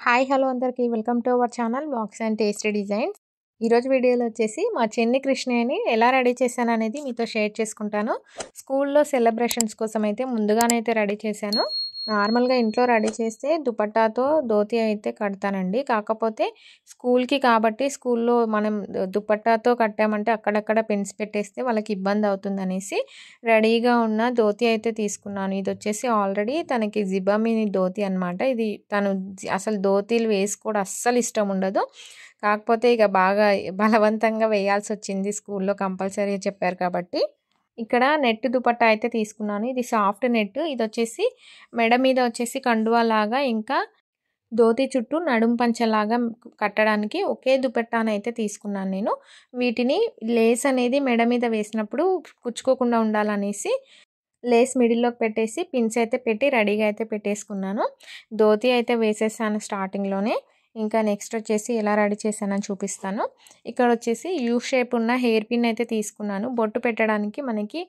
Hi hello అందరికీ welcome to our channel vlogs and tasty designs. ఈరోజు వీడియోలో వచ్చేసి మా చెన్ని కృష్ణని ఎలా రెడీ చేశాను అనేది మీతో షేర్ చేసుకుంటాను. స్కూల్లో సెలబ్రేషన్స్ కోసం అయితే ముందుగానైతే రెడీ చేశాను. నార్మల్గా ఇంట్లో రెడీ చేస్తే దుపట్టాతో ధోతి అయితే కడతానండి. కాకపోతే స్కూల్కి కాబట్టి స్కూల్లో మనం దుపట్టాతో కట్టామంటే అక్కడక్కడ పిన్స్ పెట్టేస్తే వాళ్ళకి ఇబ్బంది అవుతుంది అనేసి రెడీగా ఉన్న ధోతి అయితే తీసుకున్నాను. ఇది వచ్చేసి ఆల్రెడీ తనకి జిబామిని ధోతి అనమాట. ఇది తను అసలు ధోతీలు వేసుకోవడం అస్సలు ఇష్టం ఉండదు. కాకపోతే ఇక బాగా బలవంతంగా వేయాల్సి వచ్చింది, స్కూల్లో కంపల్సరీ చెప్పారు కాబట్టి. ఇక్కడ నెట్ దుపట్టా అయితే తీసుకున్నాను. ఇది సాఫ్ట్ నెట్. ఇది వచ్చేసి మెడ మీద వచ్చేసి కండువా లాగా, ఇంకా ధోతి చుట్టూ నడుం పంచలాగా కట్టడానికి ఒకే దుపట్టానైతే తీసుకున్నాను నేను. వీటిని లేస్ అనేది మెడ మీద వేసినప్పుడు కుచ్చుకోకుండా ఉండాలనేసి లేస్ మిడిల్లోకి పెట్టేసి పిన్స్ అయితే పెట్టి రెడీగా అయితే పెట్టేసుకున్నాను. ధోతి అయితే వేసేసాను స్టార్టింగ్లోనే. ఇంకా నెక్స్ట్ వచ్చేసి ఎలా రెడీ చేశానని చూపిస్తాను. ఇక్కడ వచ్చేసి యూ షేప్ ఉన్న హెయిర్ పిన్ అయితే తీసుకున్నాను. బొట్టు పెట్టడానికి మనకి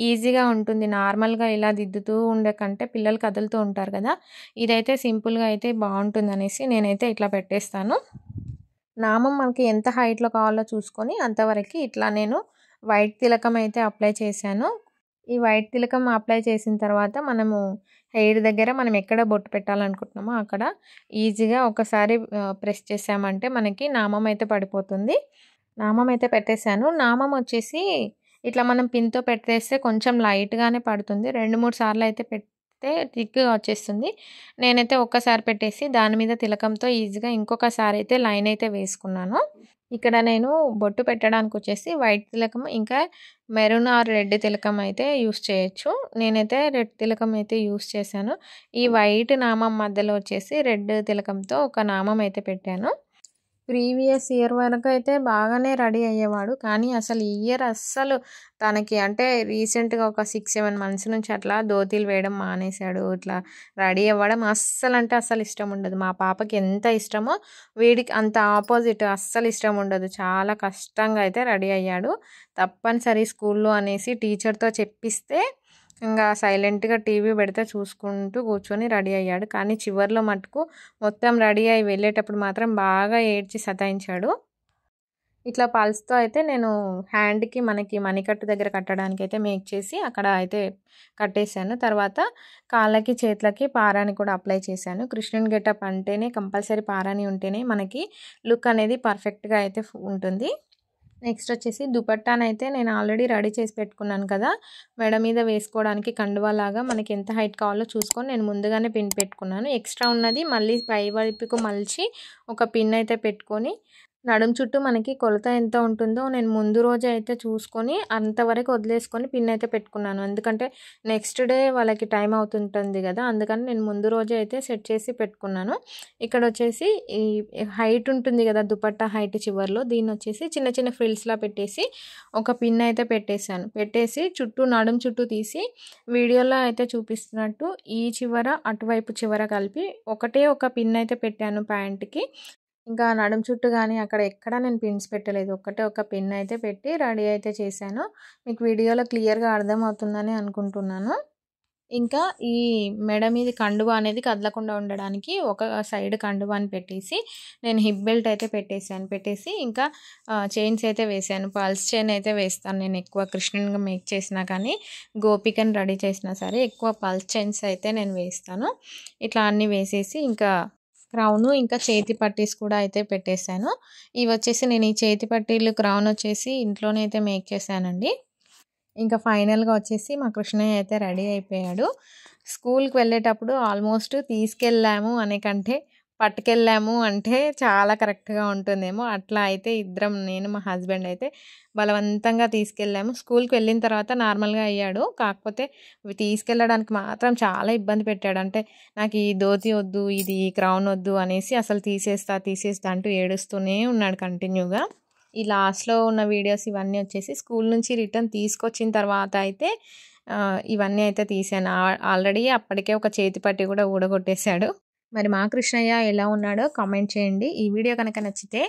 ఈజీగా ఉంటుంది. నార్మల్గా ఇలా దిద్దుతూ ఉండే కంటే పిల్లలు కదులుతూ ఉంటారు కదా, ఇదైతే సింపుల్గా అయితే బాగుంటుంది అనేసి నేనైతే ఇట్లా పెట్టేస్తాను. నామం మనకి ఎంత హైట్లో కావాలో చూసుకొని అంతవరకు ఇట్లా నేను వైట్ తిలకం అయితే అప్లై చేశాను. ఈ వైట్ తిలకం అప్లై చేసిన తర్వాత మనము హెయిర్ దగ్గర మనం ఎక్కడ బొట్టు పెట్టాలనుకుంటున్నామో అక్కడ ఈజీగా ఒకసారి ప్రెస్ చేసామంటే మనకి నామం అయితే పడిపోతుంది. నామం అయితే పెట్టేశాను. నామం వచ్చేసి ఇట్లా మనం పిన్తో పెట్టేస్తే కొంచెం లైట్గానే పడుతుంది. 2-3 సార్లు అయితే పెడితే థిక్గా వచ్చేస్తుంది. నేనైతే ఒక్కసారి పెట్టేసి దాని మీద తిలకంతో ఈజీగా ఇంకొకసారి అయితే లైన్ అయితే వేసుకున్నాను. ఇక్కడ నేను బొట్టు పెట్టడానికి వచ్చేసి వైట్ తిలకం ఇంకా మెరూన్ ఆర్ రెడ్ తిలకం అయితే యూస్ చేయొచ్చు. నేనైతే రెడ్ తిలకం అయితే యూస్ చేశాను. ఈ వైట్ నామం మధ్యలో వచ్చేసి రెడ్ తిలకంతో ఒక నామం అయితే పెట్టాను. ప్రీవియస్ ఇయర్ వరకు అయితే బాగానే రెడీ అయ్యేవాడు, కానీ అసలు ఈ ఇయర్ అస్సలు తనకి అంటే రీసెంట్గా ఒక 6-7 మంత్స్ నుంచి అట్లా ధోతీలు వేయడం మానేశాడు. ఇట్లా రెడీ అవ్వడం అస్సలు అంటే అస్సలు ఇష్టం ఉండదు. మా పాపకి ఎంత ఇష్టమో వీడికి అంత ఆపోజిట్, అస్సలు ఇష్టం ఉండదు. చాలా కష్టంగా అయితే రెడీ అయ్యాడు. తప్పనిసరి స్కూల్లో అనేసి టీచర్తో చెప్పిస్తే ఇంకా సైలెంట్గా టీవీ పెడితే చూసుకుంటూ కూర్చొని రెడీ అయ్యాడు. కానీ చివరిలో మటుకు మొత్తం రెడీ అయ్యి వెళ్ళేటప్పుడు మాత్రం బాగా ఏడ్చి సతాయించాడు. ఇట్లా పల్స్తో అయితే నేను హ్యాండ్కి మనకి మణికట్టు దగ్గర కట్టడానికి అయితే మేక్ చేసి అక్కడ అయితే కట్టేశాను. తర్వాత కాళ్ళకి చేతులకి పారాని కూడా అప్లై చేశాను. కృష్ణుని గెటప్ అంటేనే కంపల్సరీ పారాని ఉంటేనే మనకి లుక్ అనేది పర్ఫెక్ట్గా అయితే ఉంటుంది. నెక్స్ట్ వచ్చేసి దుపట్టానైతే నేను ఆల్రెడీ రెడీ చేసి పెట్టుకున్నాను కదా, మెడ మీద వేసుకోవడానికి కండువాలాగా మనకి ఎంత హైట్ కావాలో చూసుకొని నేను ముందుగానే పిన్ పెట్టుకున్నాను. ఎక్స్ట్రా ఉన్నది మళ్ళీ పై వైపుకు మలిచి ఒక పిన్ అయితే పెట్టుకొని నడుం చుట్టూ మనకి కొలత ఎంత ఉంటుందో నేను ముందు రోజే అయితే చూసుకొని అంతవరకు వదిలేసుకొని పిన్ అయితే పెట్టుకున్నాను. ఎందుకంటే నెక్స్ట్ డే వాళ్ళకి టైం అవుతుంటుంది కదా, అందుకని నేను ముందు రోజే అయితే సెట్ చేసి పెట్టుకున్నాను. ఇక్కడ వచ్చేసి ఈ హైట్ ఉంటుంది కదా దుపట్టా హైట్ చివర్లో, దీన్ని వచ్చేసి చిన్న చిన్న ఫ్రిల్స్లా పెట్టేసి ఒక పిన్ అయితే పెట్టేశాను. పెట్టేసి చుట్టూ నడుం చుట్టూ తీసి వీడియోలో అయితే చూపిస్తున్నట్టు ఈ చివర అటువైపు చివర కలిపి ఒకటే ఒక పిన్ అయితే పెట్టాను ప్యాంట్కి. ఇంకా నడుం చుట్టూ కానీ అక్కడ ఎక్కడ నేను పిన్స్ పెట్టలేదు. ఒక్కటే ఒక పిన్ అయితే పెట్టి రెడీ అయితే చేశాను. మీకు వీడియోలో క్లియర్గా అర్థమవుతుందని అనుకుంటున్నాను. ఇంకా ఈ మెడ మీద కండువా అనేది కదలకుండా ఉండడానికి ఒక సైడ్ కండువాని పెట్టేసి నేను హిప్ బెల్ట్ అయితే పెట్టేసి ఇంకా చైన్స్ అయితే వేసాను. పల్స్ చైన్ అయితే వేస్తాను నేను ఎక్కువ. కృష్ణునిగా మేక్ చేసినా కానీ గోపికని రెడీ చేసినా సరే ఎక్కువ పల్స్ చైన్స్ అయితే నేను వేస్తాను. ఇట్లా అన్నీ వేసేసి ఇంకా క్రౌను ఇంకా చేతి పట్టీస్ కూడా అయితే పెట్టేశాను. ఇవి వచ్చేసి నేను ఈ చేతి పట్టీలు క్రౌన్ వచ్చేసి ఇంట్లోనే అయితే మేక్ చేశానండి. ఇంకా ఫైనల్గా వచ్చేసి మా కృష్ణయ్య అయితే రెడీ అయిపోయాడు. స్కూల్కి వెళ్ళేటప్పుడు ఆల్మోస్ట్ తీసుకెళ్ళాము అనే కంటే పట్టుకెళ్ళాము అంటే చాలా కరెక్ట్గా ఉంటుందేమో, అట్లా అయితే ఇద్దరం నేను మా హస్బెండ్ అయితే బలవంతంగా తీసుకెళ్ళాము. స్కూల్కి వెళ్ళిన తర్వాత నార్మల్గా అయ్యాడు. కాకపోతే తీసుకెళ్ళడానికి మాత్రం చాలా ఇబ్బంది పెట్టాడు. అంటే నాకు ఈ ధోతి వద్దు, ఇది క్రౌన్ వద్దు అనేసి అసలు తీసేస్తా అంటూ ఏడుస్తూనే ఉన్నాడు కంటిన్యూగా. ఈ లాస్ట్లో ఉన్న వీడియోస్ ఇవన్నీ వచ్చేసి స్కూల్ నుంచి రిటర్న్ తీసుకొచ్చిన తర్వాత అయితే ఇవన్నీ అయితే తీసాను. ఆల్రెడీ అప్పటికే ఒక చేతి పట్టి కూడా ఊడగొట్టేశాడు. మరి మా కృష్ణయ్య ఎలా ఉన్నాడో కామెంట్ చేయండి. ఈ వీడియో కనుక నచ్చితే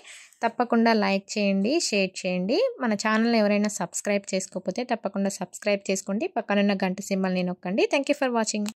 తప్పకుండా లైక్ చేయండి, షేర్ చేయండి. మన ఛానల్ని ఎవరైనా సబ్స్క్రైబ్ చేసుకోకపోతే తప్పకుండా సబ్స్క్రైబ్ చేసుకోండి. పక్కనున్న గంట సింబల్ని నొక్కండి. Thank you for watching.